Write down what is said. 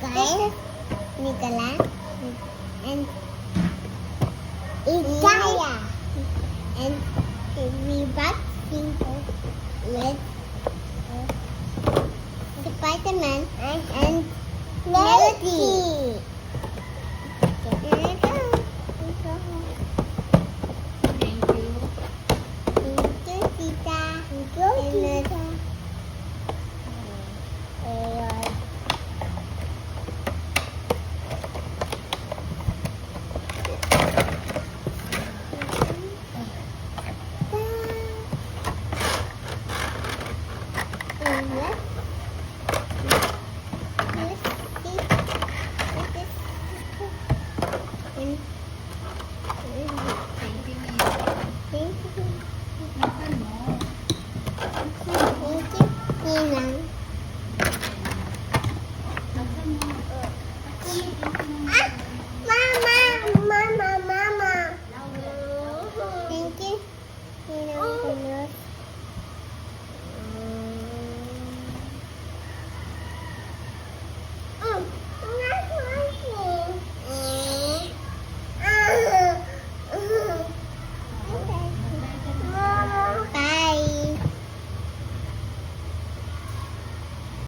Kyle, Nicola, and Isaiah. And we back with Spider-Man and Melody. Here we go. Thank you. Thank you, Tita. Thank you, Tita. Thank you, Nina. Nasaan mo? Thank you, Ninang.